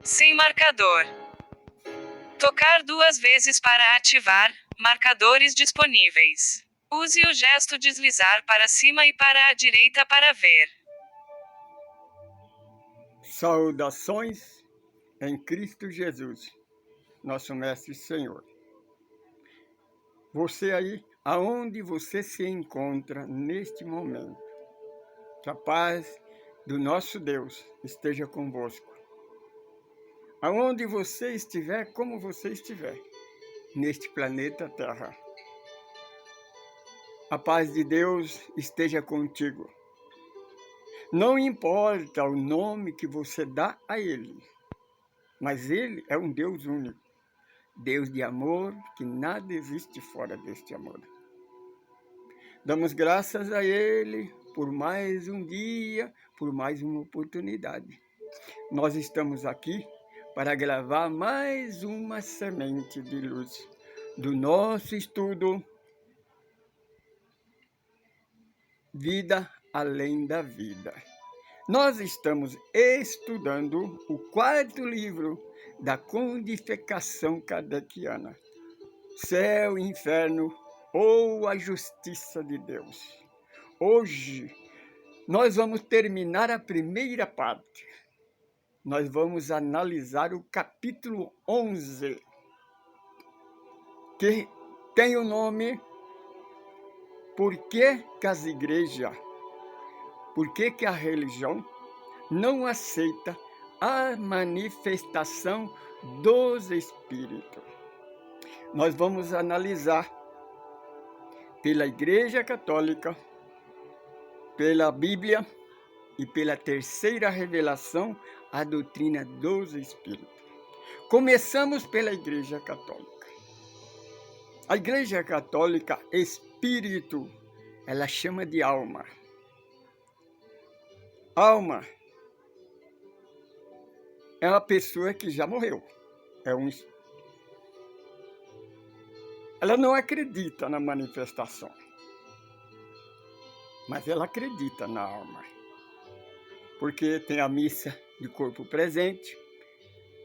Sem marcador. Tocar 2 vezes para ativar marcadores disponíveis. Use o gesto deslizar para cima e para a direita para ver. Saudações em Cristo Jesus, nosso Mestre e Senhor. Você aí, aonde você se encontra neste momento, que a paz do nosso Deus esteja convosco. Aonde você estiver, como você estiver, neste planeta Terra. A paz de Deus esteja contigo. Não importa o nome que você dá a Ele, mas Ele é um Deus único. Deus de amor, que nada existe fora deste amor. Damos graças a Ele por mais um dia, por mais uma oportunidade. Nós estamos aqui para gravar mais uma semente de luz do nosso estudo Vida Além da Vida. Nós estamos estudando o 4º livro da codificação kardeciana, Céu e Inferno ou a Justiça de Deus. Hoje, nós vamos terminar a primeira parte. Nós vamos analisar o capítulo 11, que tem o nome Por que as igrejas, por que a religião não aceita a manifestação dos Espíritos. Nós vamos analisar pela Igreja Católica, pela Bíblia e pela terceira revelação, a doutrina dos Espíritos. Começamos pela Igreja Católica. A Igreja Católica, Espírito, ela chama de alma. Alma é uma pessoa que já morreu. Ela não acredita na manifestação, mas ela acredita na alma. Porque tem a missa de corpo presente,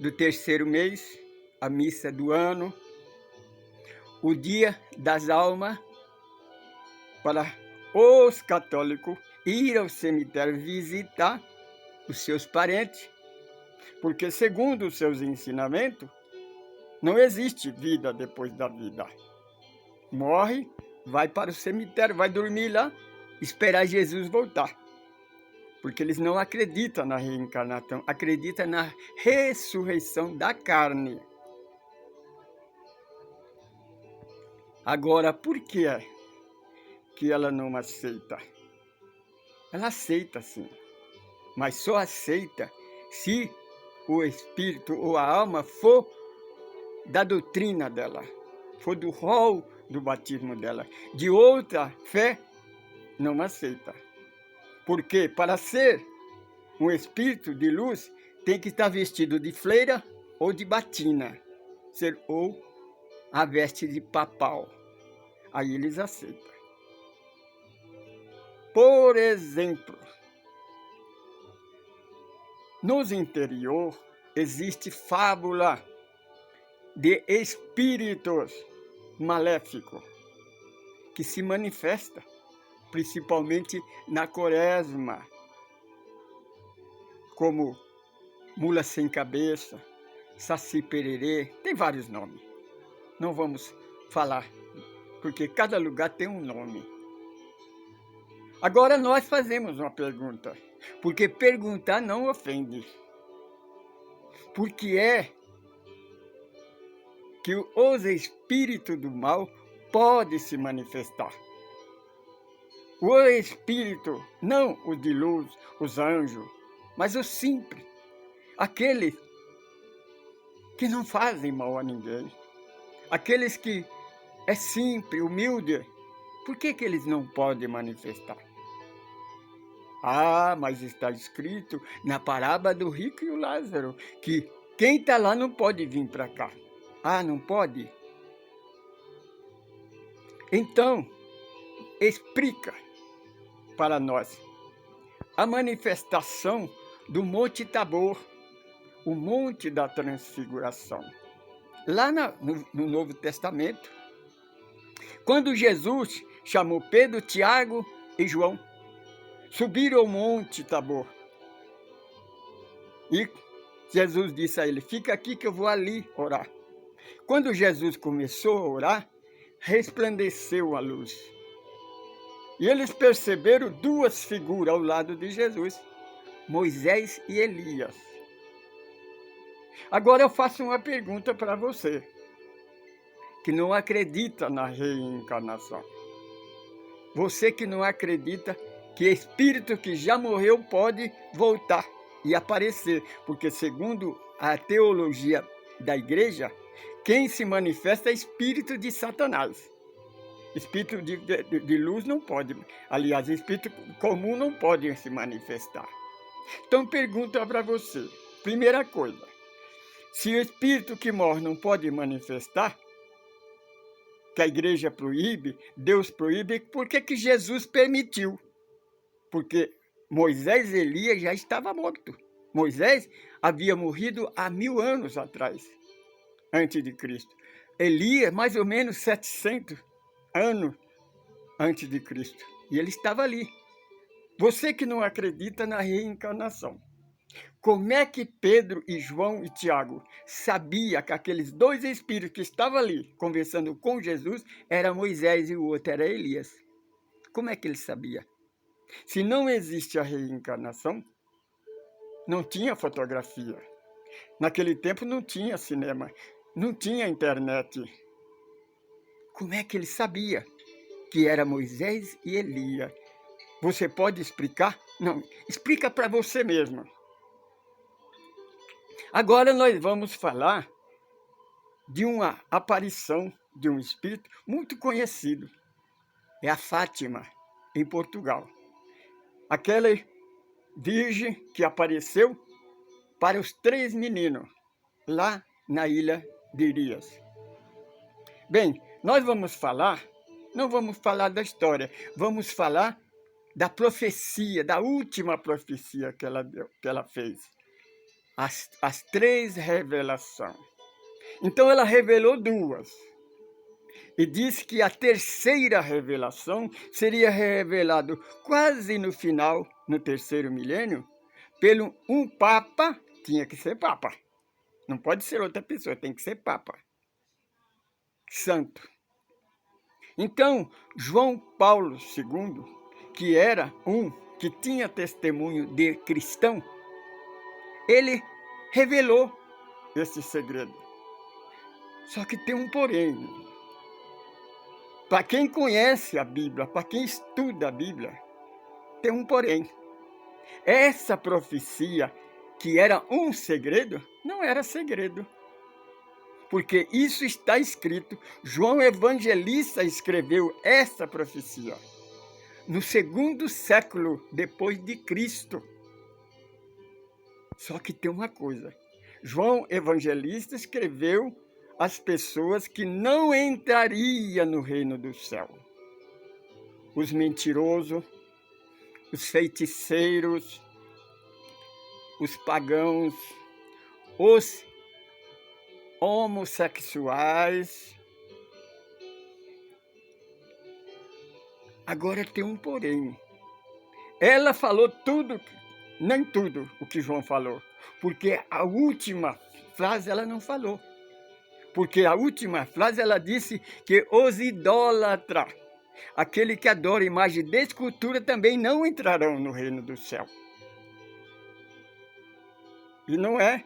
do 3º mês, a missa do ano, o dia das almas, para os católicos ir ao cemitério visitar os seus parentes, porque segundo os seus ensinamentos, não existe vida depois da vida. Morre, vai para o cemitério, vai dormir lá, esperar Jesus voltar. Porque eles não acreditam na reencarnação, acreditam na ressurreição da carne. Agora, por que ela não aceita? Ela aceita sim, mas só aceita se o espírito ou a alma for da doutrina dela, for do rol do batismo dela. De outra fé, não aceita. Porque para ser um espírito de luz, tem que estar vestido de freira ou de batina, ou a veste de papal. Aí eles aceitam. Por exemplo, nos interior existe fábula de espíritos maléficos que se manifesta principalmente na quaresma, como mula sem cabeça, saci pererê, tem vários nomes. Não vamos falar, porque cada lugar tem um nome. Agora nós fazemos uma pergunta, porque perguntar não ofende. Por que é que os espíritos do mal podem se manifestar? O espírito, não os de luz, os anjos, mas os simples, aqueles que não fazem mal a ninguém, aqueles que é simples, humilde, por que eles não podem manifestar? Ah, mas está escrito na parábola do rico e o Lázaro, que quem está lá não pode vir para cá. Ah, não pode? Então, explica para nós a manifestação do Monte Tabor, o Monte da Transfiguração. Lá no Novo Testamento, quando Jesus chamou Pedro, Tiago e João, subiram ao Monte Tabor. E Jesus disse a ele: fica aqui que eu vou ali orar. Quando Jesus começou a orar, resplandeceu a luz. E eles perceberam duas figuras ao lado de Jesus, Moisés e Elias. Agora eu faço uma pergunta para você, que não acredita na reencarnação. Você que não acredita que espírito que já morreu pode voltar e aparecer, porque segundo a teologia da igreja, quem se manifesta é espírito de Satanás. Espírito de luz não pode, aliás, espírito comum não pode se manifestar. Então pergunta para você, primeira coisa, se o espírito que morre não pode manifestar, que a igreja proíbe, Deus proíbe, por que Jesus permitiu? Porque Moisés e Elias já estavam mortos. Moisés havia morrido há 1000 anos atrás, antes de Cristo. Elias, mais ou menos 700 anos antes de Cristo. E ele estava ali. Você que não acredita na reencarnação, como é que Pedro e João e Tiago sabiam que aqueles dois espíritos que estavam ali conversando com Jesus era Moisés e o outro era Elias? Como é que ele sabia? Se não existe a reencarnação, não tinha fotografia. Naquele tempo não tinha cinema, não tinha internet. Como é que ele sabia que era Moisés e Elias? Você pode explicar? Não, explica para você mesmo. Agora nós vamos falar de uma aparição de um espírito muito conhecido. É a Fátima, em Portugal. Aquela virgem que apareceu para os 3 meninos, lá na ilha de Irias. Bem, nós vamos falar, não vamos falar da história, vamos falar da profecia, da última profecia que ela fez. As 3 revelações. Então ela revelou 2. E disse que a terceira revelação seria revelado quase no final, no 3º milênio, pelo um papa, tinha que ser papa. Não pode ser outra pessoa, tem que ser papa. Santo. Então, João Paulo II, que era que tinha testemunho de cristão, ele revelou esse segredo. Só que tem um porém. Para quem conhece a Bíblia, para quem estuda a Bíblia, tem um porém. Essa profecia, que era um segredo, não era segredo. Porque isso está escrito. João Evangelista escreveu essa profecia no 2º século depois de Cristo. Só que tem uma coisa. João Evangelista escreveu as pessoas que não entrariam no reino do céu. Os mentirosos, os feiticeiros, os pagãos, os homossexuais. Agora tem um porém. Ela falou tudo, nem tudo o que João falou, porque a última frase ela não falou. Porque a última frase ela disse que os idólatras, aquele que adora imagem de escultura, também não entrarão no reino do céu. E não é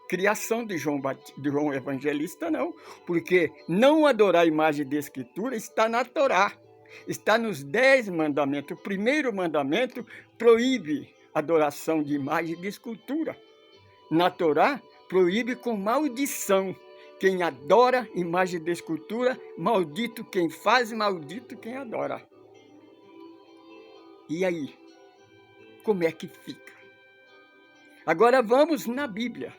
criação de João Evangelista, não. Porque não adorar a imagem de escultura está na Torá. Está nos 10 mandamentos. O primeiro mandamento proíbe a adoração de imagem de escultura. Na Torá, proíbe com maldição. Quem adora imagem de escultura, maldito quem faz, maldito quem adora. E aí? Como é que fica? Agora vamos na Bíblia.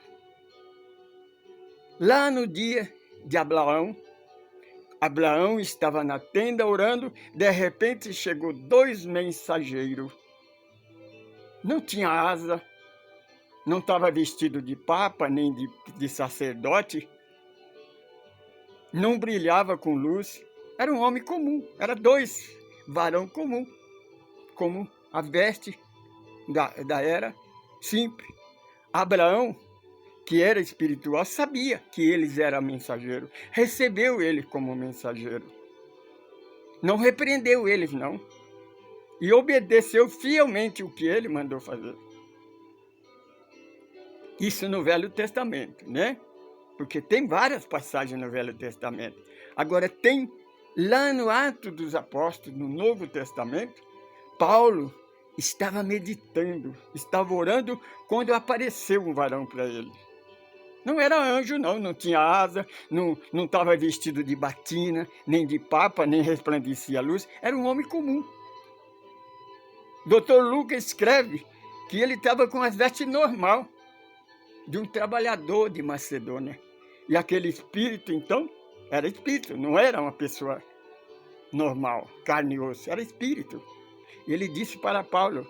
Lá no dia de Abraão, Abraão estava na tenda orando, de repente chegou 2 mensageiros. Não tinha asa, não estava vestido de papa nem de sacerdote, não brilhava com luz, era um homem comum, era dois, varão comum, como a veste da era simples. Abraão, que era espiritual, sabia que eles eram mensageiros, recebeu ele como mensageiro, não repreendeu eles não, e obedeceu fielmente o que ele mandou fazer. Isso no Velho Testamento, né? Porque tem várias passagens no Velho Testamento. Agora tem lá no Atos dos Apóstolos, no Novo Testamento, Paulo estava meditando, estava orando quando apareceu um varão para ele. Não era anjo não, não tinha asa, não estava vestido de batina, nem de papa, nem resplandecia a luz, era um homem comum. Dr. Lucas escreve que ele estava com as vestes normal de um trabalhador de Macedônia. E aquele espírito, então, era espírito, não era uma pessoa normal, carne e osso, era espírito. E ele disse para Paulo,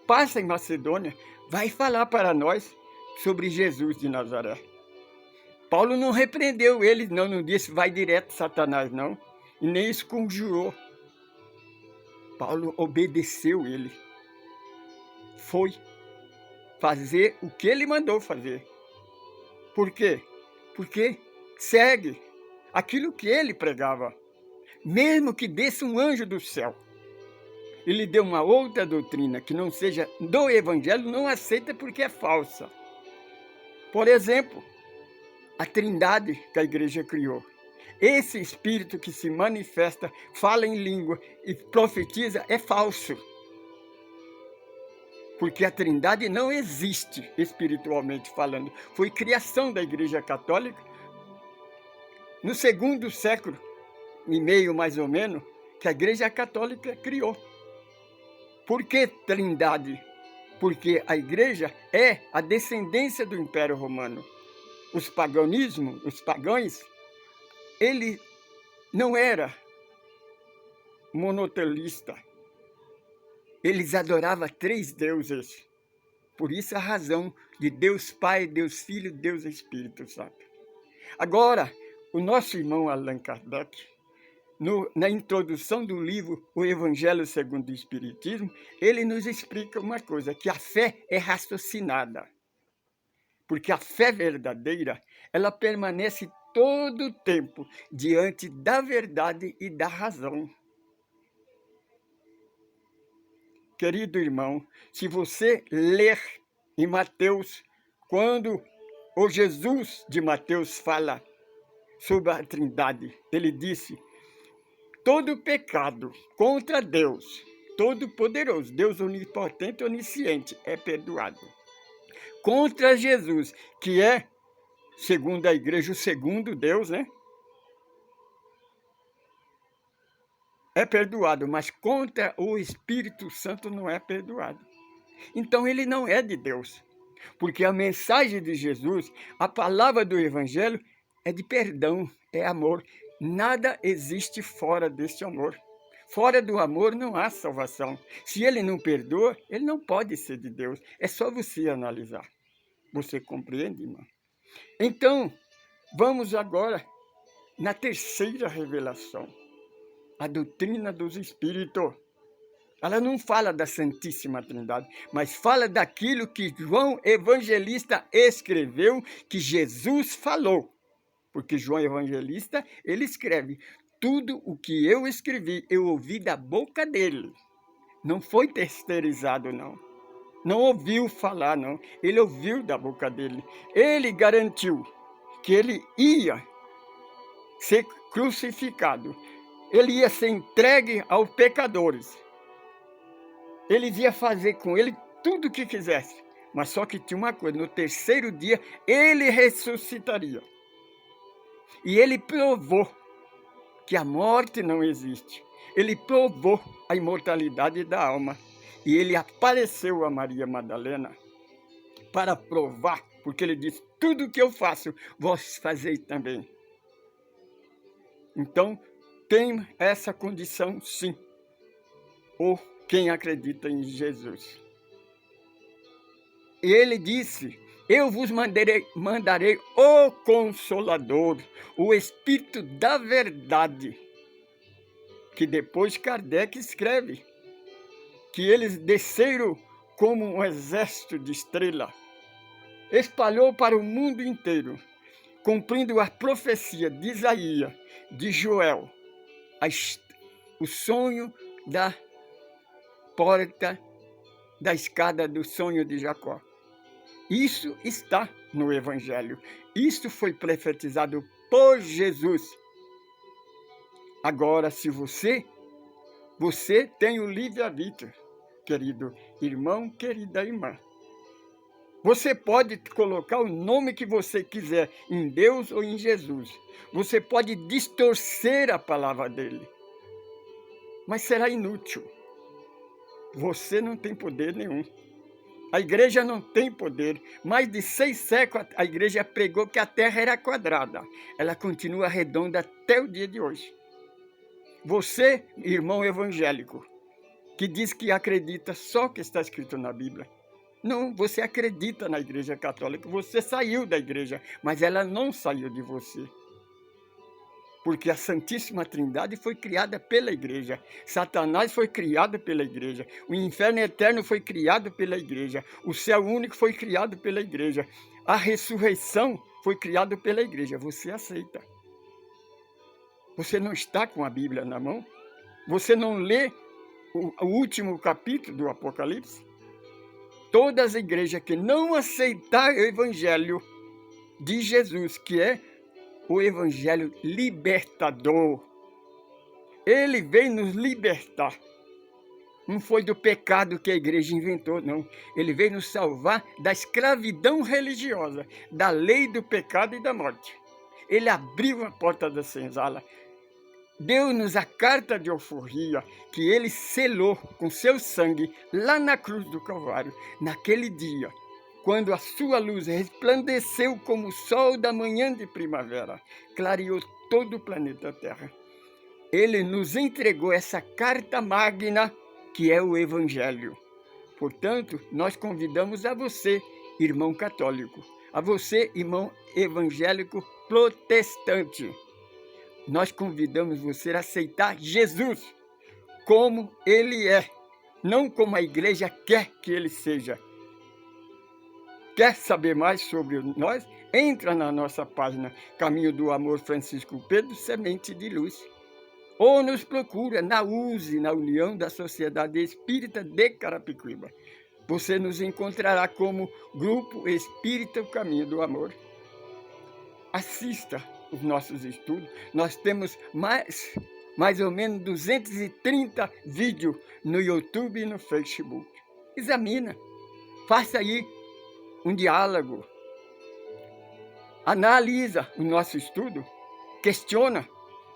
passa em Macedônia, vai falar para nós sobre Jesus de Nazaré. Paulo não repreendeu ele, não disse, vai direto Satanás, não, e nem esconjurou. Paulo obedeceu ele, foi fazer o que ele mandou fazer. Por quê? Porque segue aquilo que ele pregava. Mesmo que desse um anjo do céu, ele deu uma outra doutrina que não seja do evangelho, não aceita porque é falsa. Por exemplo, a trindade que a igreja criou. Esse espírito que se manifesta, fala em língua e profetiza é falso. Porque a trindade não existe espiritualmente falando. Foi criação da Igreja Católica no 2º século e meio, mais ou menos, que a Igreja Católica criou. Por que trindade? Porque a Igreja é a descendência do Império Romano. Os pagãos, ele não era monoteísta. Eles adoravam 3 deuses. Por isso a razão de Deus Pai, Deus Filho, Deus Espírito Santo. Agora, o nosso irmão Allan Kardec, na introdução do livro O Evangelho segundo o Espiritismo, ele nos explica uma coisa, que a fé é raciocinada. Porque a fé verdadeira, ela permanece todo o tempo diante da verdade e da razão. Querido irmão, se você ler em Mateus, quando o Jesus de Mateus fala sobre a Trindade, ele disse, todo pecado contra Deus, Todo-Poderoso, Deus onipotente e onisciente, é perdoado. Contra Jesus, que é, segundo a igreja, o segundo Deus, né? É perdoado, mas contra o Espírito Santo não é perdoado. Então ele não é de Deus, porque a mensagem de Jesus, a palavra do Evangelho, é de perdão, é amor. Nada existe fora deste amor. Fora do amor não há salvação. Se ele não perdoa, ele não pode ser de Deus. É só você analisar. Você compreende, irmão? Então, vamos agora na terceira revelação. A doutrina dos Espíritos. Ela não fala da Santíssima Trindade, mas fala daquilo que João Evangelista escreveu, que Jesus falou. Porque João Evangelista, ele escreve, tudo o que eu escrevi, eu ouvi da boca dele. Não foi terceirizado, não. Não ouviu falar, não. Ele ouviu da boca dele. Ele garantiu que ele ia ser crucificado. Ele ia ser entregue aos pecadores. Ele ia fazer com ele tudo o que quisesse. Mas só que tinha uma coisa, no terceiro dia ele ressuscitaria. E ele provou que a morte não existe. Ele provou a imortalidade da alma. E ele apareceu a Maria Madalena para provar, porque ele disse, tudo o que eu faço, vós fazeis também. Então, tem essa condição, sim, ou quem acredita em Jesus. ele disse: eu vos mandarei o Consolador, o Espírito da Verdade, que depois Kardec escreve que eles desceram como um exército de estrela, espalhou para o mundo inteiro, cumprindo a profecia de Isaías, de Joel, o sonho da porta da escada do sonho de Jacó. Isso está no Evangelho. Isso foi profetizado por Jesus. Agora, se você tem o livre-arbítrio, querido irmão, querida irmã. Você pode colocar o nome que você quiser em Deus ou em Jesus. Você pode distorcer a palavra dele. Mas será inútil. Você não tem poder nenhum. A igreja não tem poder. Mais de 6 séculos a igreja pregou que a terra era quadrada. Ela continua redonda até o dia de hoje. Você, irmão evangélico, que diz que acredita só o que está escrito na Bíblia. Não, você acredita na Igreja Católica. Você saiu da igreja, mas ela não saiu de você. Porque a Santíssima Trindade foi criada pela igreja. Satanás foi criado pela igreja. O inferno eterno foi criado pela igreja. O céu único foi criado pela igreja. A ressurreição foi criada pela igreja. Você aceita. Você não está com a Bíblia na mão? Você não lê o último capítulo do Apocalipse? Todas as igrejas que não aceitarem o Evangelho de Jesus, que é o Evangelho libertador. Ele veio nos libertar. Não foi do pecado que a igreja inventou, não. Ele veio nos salvar da escravidão religiosa, da lei do pecado e da morte. Ele abriu a porta da senzala. Deu-nos a carta de alforria que ele selou com seu sangue lá na cruz do Calvário, naquele dia, quando a sua luz resplandeceu como o sol da manhã de primavera, clareou todo o planeta Terra. Ele nos entregou essa carta magna que é o Evangelho. Portanto, nós convidamos a você, irmão católico, a você, irmão evangélico protestante, nós convidamos você a aceitar Jesus como ele é, não como a igreja quer que ele seja. Quer saber mais sobre nós? Entra na nossa página Caminho do Amor Francisco Pedro, Semente de Luz. Ou nos procura na USE, na União da Sociedade Espírita de Carapicuíba. Você nos encontrará como Grupo Espírita O Caminho do Amor. Assista os nossos estudos. Nós temos mais ou menos 230 vídeos no YouTube e no Facebook. Examina, faça aí um diálogo, analisa o nosso estudo, questiona,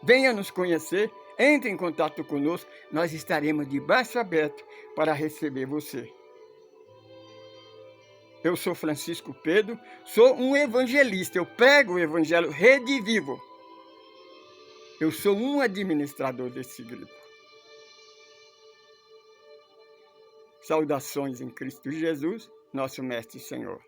venha nos conhecer, entre em contato conosco, nós estaremos de braço aberto para receber você. Eu sou Francisco Pedro, sou um evangelista, eu prego o evangelho redivivo. Eu sou um administrador desse grupo. Saudações em Cristo Jesus, nosso Mestre e Senhor.